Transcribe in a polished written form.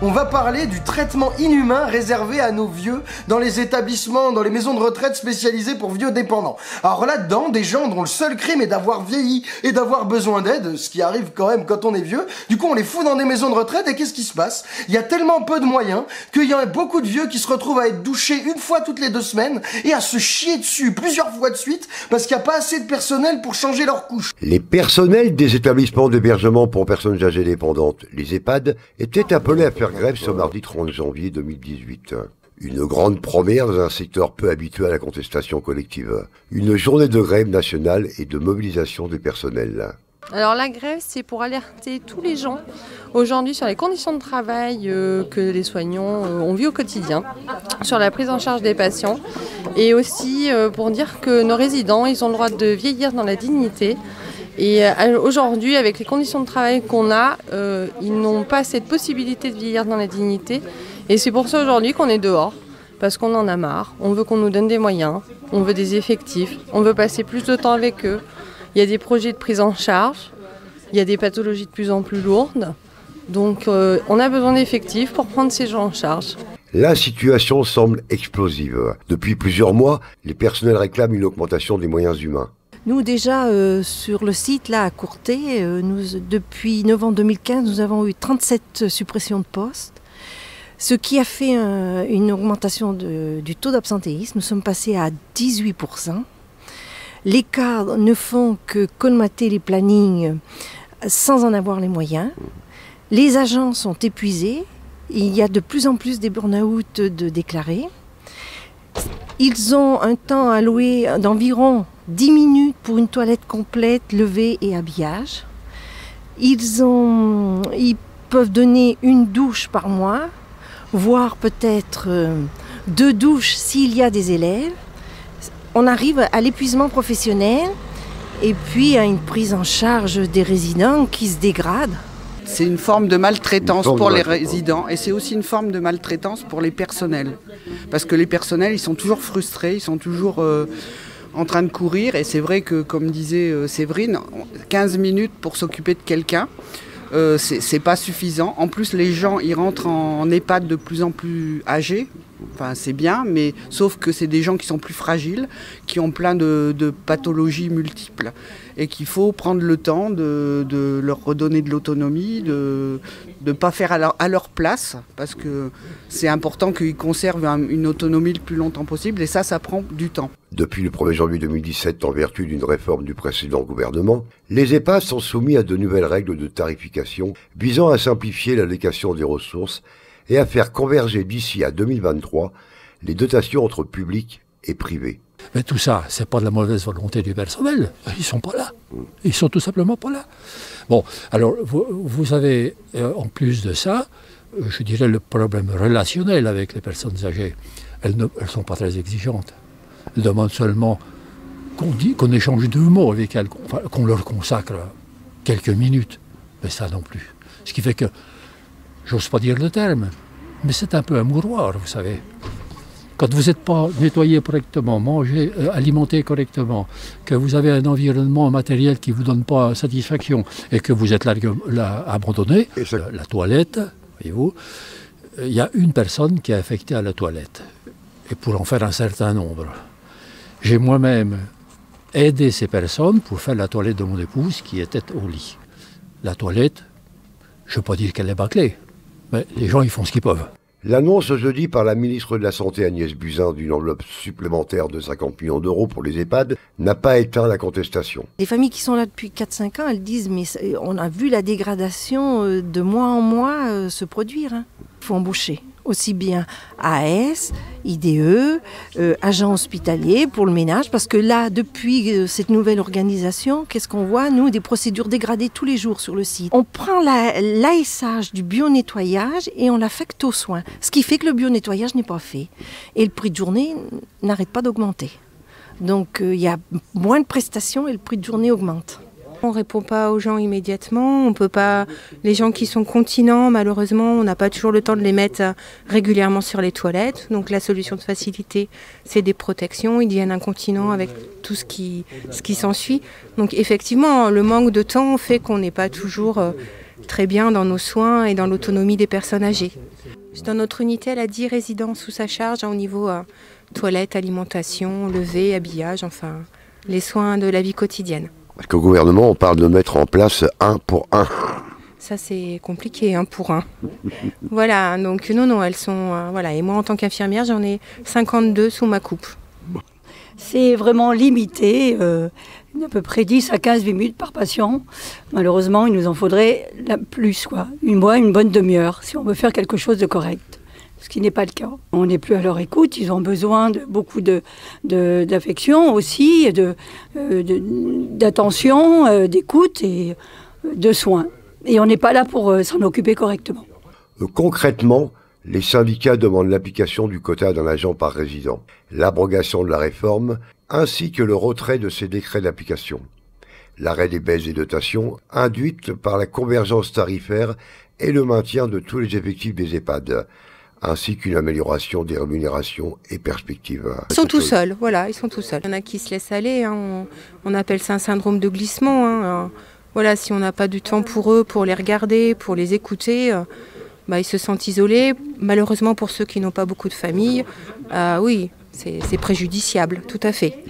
on va parler du traitement inhumain réservé à nos vieux dans les établissements, dans les maisons de retraite spécialisées pour vieux dépendants. Alors là-dedans, des gens dont le seul crime est d'avoir vieilli et d'avoir besoin d'aide, ce qui arrive quand même quand on est vieux, du coup on les fout dans des maisons de retraite et qu'est-ce qui se passe? Il y a tellement peu de moyens qu'il y a beaucoup de vieux qui se retrouvent à être douchés une fois toutes les 2 semaines et à se chier dessus plusieurs fois de suite parce qu'il n'y a pas assez de personnel pour changer leurs couches. Les personnels des établissements d'hébergement pour personnes âgées dépendantes, les EHPAD, étaient appelés à faire grève ce mardi 30 janvier 2018. Une grande première dans un secteur peu habitué à la contestation collective. Une journée de grève nationale et de mobilisation des personnels. Alors la grève, c'est pour alerter tous les gens aujourd'hui sur les conditions de travail que les soignants ont vues au quotidien, sur la prise en charge des patients et aussi pour dire que nos résidents, ils ont le droit de vieillir dans la dignité. Et aujourd'hui, avec les conditions de travail qu'on a, ils n'ont pas cette possibilité de vieillir dans la dignité. Et c'est pour ça aujourd'hui qu'on est dehors, parce qu'on en a marre. On veut qu'on nous donne des moyens, on veut des effectifs, on veut passer plus de temps avec eux. Il y a des projets de prise en charge, il y a des pathologies de plus en plus lourdes. Donc on a besoin d'effectifs pour prendre ces gens en charge. La situation semble explosive. Depuis plusieurs mois, les personnels réclament une augmentation des moyens humains. Nous déjà sur le site là à Courtet, depuis novembre 2015, nous avons eu 37 suppressions de postes. Ce qui a fait une augmentation du taux d'absentéisme. Nous sommes passés à 18%. Les cadres ne font que colmater les plannings sans en avoir les moyens. Les agents sont épuisés. Il y a de plus en plus des burn-out de déclarés. Ils ont un temps alloué d'environ 10 minutes pour une toilette complète, levée et habillage. Ils peuvent donner une douche par mois, voire peut-être 2 douches s'il y a des élèves. On arrive à l'épuisement professionnel et puis à une prise en charge des résidents qui se dégradent. C'est une forme de maltraitance pour les résidents et c'est aussi une forme de maltraitance pour les personnels. Parce que les personnels, ils sont toujours frustrés, ils sont toujours en train de courir. Et c'est vrai que, comme disait Séverine, 15 minutes pour s'occuper de quelqu'un, c'est pas suffisant. En plus, les gens, ils rentrent en EHPAD de plus en plus âgés. Enfin, c'est bien, mais sauf que c'est des gens qui sont plus fragiles, qui ont plein de pathologies multiples et qu'il faut prendre le temps de leur redonner de l'autonomie, de ne pas faire à leur place, parce que c'est important qu'ils conservent une autonomie le plus longtemps possible et ça prend du temps. Depuis le 1er janvier 2017, en vertu d'une réforme du précédent gouvernement, les EHPAD sont soumis à de nouvelles règles de tarification visant à simplifier l'allocation des ressources et à faire converger d'ici à 2023 les dotations entre public et privé. Mais tout ça, c'est pas de la mauvaise volonté du personnel. Ils sont pas là. Ils sont tout simplement pas là. Bon, alors vous avez, en plus de ça, je dirais le problème relationnel avec les personnes âgées. Elles ne sont pas très exigeantes. Elles demandent seulement qu'on échange 2 mots avec elles, qu'on leur consacre quelques minutes. Mais ça non plus. Ce qui fait que, j'ose pas dire le terme, mais c'est un peu un mouroir, vous savez. Quand vous n'êtes pas nettoyé correctement, mangé, alimenté correctement, que vous avez un environnement matériel qui ne vous donne pas satisfaction et que vous êtes là abandonné, la toilette, voyez-vous, il y a une personne qui est affectée à la toilette. Et pour en faire un certain nombre. J'ai moi-même aidé ces personnes pour faire la toilette de mon épouse qui était au lit. La toilette, je ne veux pas dire qu'elle est bâclée, mais les gens ils font ce qu'ils peuvent. L'annonce jeudi par la ministre de la Santé Agnès Buzyn d'une enveloppe supplémentaire de 50 millions d'euros pour les EHPAD n'a pas éteint la contestation. Les familles qui sont là depuis 4-5 ans, elles disent mais on a vu la dégradation de mois en mois se produire. Il faut embaucher aussi bien AS, IDE, agents hospitaliers pour le ménage, parce que là, depuis cette nouvelle organisation, qu'est-ce qu'on voit? Nous, des procédures dégradées tous les jours sur le site. On prend l'ASH du bio-nettoyage et on l'affecte aux soins, ce qui fait que le bio-nettoyage n'est pas fait. Et le prix de journée n'arrête pas d'augmenter. Donc il y a moins de prestations et le prix de journée augmente. On ne répond pas aux gens immédiatement, on peut pas. Les gens qui sont continents, malheureusement, on n'a pas toujours le temps de les mettre régulièrement sur les toilettes. Donc la solution de facilité, c'est des protections. Ils deviennent incontinents avec tout ce qui s'ensuit. Donc effectivement, le manque de temps fait qu'on n'est pas toujours très bien dans nos soins et dans l'autonomie des personnes âgées. Dans notre unité, elle a 10 résidents sous sa charge au niveau toilette, alimentation, lever, habillage, enfin les soins de la vie quotidienne. Parce qu'au gouvernement, on parle de mettre en place 1 pour 1. Ça c'est compliqué, 1 pour 1. Voilà, donc non, elles sont... voilà. Et moi en tant qu'infirmière, j'en ai 52 sous ma coupe. C'est vraiment limité, à peu près 10 à 15 minutes par patient. Malheureusement, il nous en faudrait plus, quoi. Une bonne demi-heure, si on veut faire quelque chose de correct. Ce qui n'est pas le cas. On n'est plus à leur écoute, ils ont besoin de beaucoup d'affection aussi, d'attention, d'écoute et de soins. Et on n'est pas là pour s'en occuper correctement. Concrètement, les syndicats demandent l'application du quota d'un agent par résident, l'abrogation de la réforme, ainsi que le retrait de ces décrets d'application, l'arrêt des baisses des dotations induites par la convergence tarifaire et le maintien de tous les effectifs des EHPAD, ainsi qu'une amélioration des rémunérations et perspectives. Ils sont tout seuls, voilà, ils sont tout seuls. Il y en a qui se laissent aller, hein, on appelle ça un syndrome de glissement. Hein. Voilà, si on n'a pas du temps pour eux, pour les regarder, pour les écouter... ils se sentent isolés. Malheureusement, pour ceux qui n'ont pas beaucoup de famille, oui, c'est préjudiciable, tout à fait.